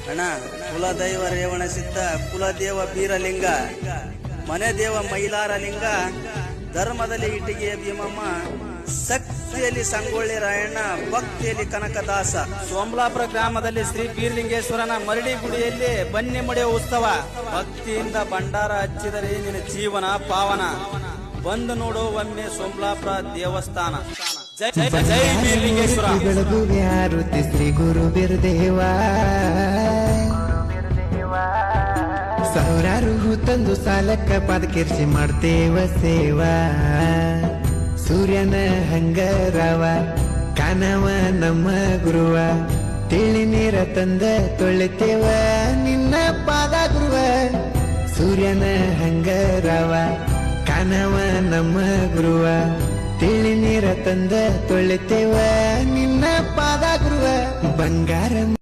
ಅಣ್ಣ ಕುಲದೈವ ರೇವಣ ಸಿದ್ಧ ಕುಲದೇವ ಬೀರಲಿಂಗ ಮನೆ ದೇವ ಮೈಲಾರ ಲಿಂಗ ಧರ್ಮದಲ್ಲಿ ಇಟ್ಟಿಗೆಯ ಭೀಮಮ್ಮ ಶಕ್ತಿಯಲ್ಲಿ ಸಂಗೊಳ್ಳಿ ರಾಯಣ್ಣ ಭಕ್ತಿಯಲ್ಲಿ ಕನಕದಾಸ ಸೋಮಲಾಪುರ ಗ್ರಾಮದಲ್ಲಿ ಶ್ರೀ ಬೀರಲಿಂಗೇಶ್ವರನ ಮರಡಿ ಗುಡಿಯಲ್ಲಿ ಬನ್ನಿ ಮುಡಿಯುವ ಉತ್ಸವ ಭಕ್ತಿಯಿಂದ ಭಂಡಾರ ಹಚ್ಚಿದರೆ ನಿನ್ನ ಜೀವನ ಪಾವನ ಬಂದು ನೋಡು ಒಮ್ಮೆ ಸೋಮಲಾಪುರ ದೇವಸ್ಥಾನ ಜೈ ಜೈ ಜೈ ಬೀರಲಿಂಗೇಶ್ವರ ಶ್ರೀ ಗುರು ಬೀರದೇವ ಸಾವಿರಾರು ಹೂ ತಂದು ಸಾಲಕ್ಕ ಪಾದಕೀರ್ತಿ ಮಾಡ್ತೇವ ಸೇವಾ ಸೂರ್ಯನ ಹಂಗರವ ಕಾನವ ನಮ್ಮ ಗುರುವ ತಿಳಿ ನೀರ ತಂದ ತೊಳಿತೇವ ನಿನ್ನ ಪಾದ ಗುರುವ ಸೂರ್ಯನ ಹಂಗರವ ಕಾನವ ನಮ್ಮ ಗುರುವ ತಿಳಿ ನೀರ ತಂದ ತೊಳಿತೇವ ನಿನ್ನ ಪಾದ ಗುರುವ ಬಂಗಾರ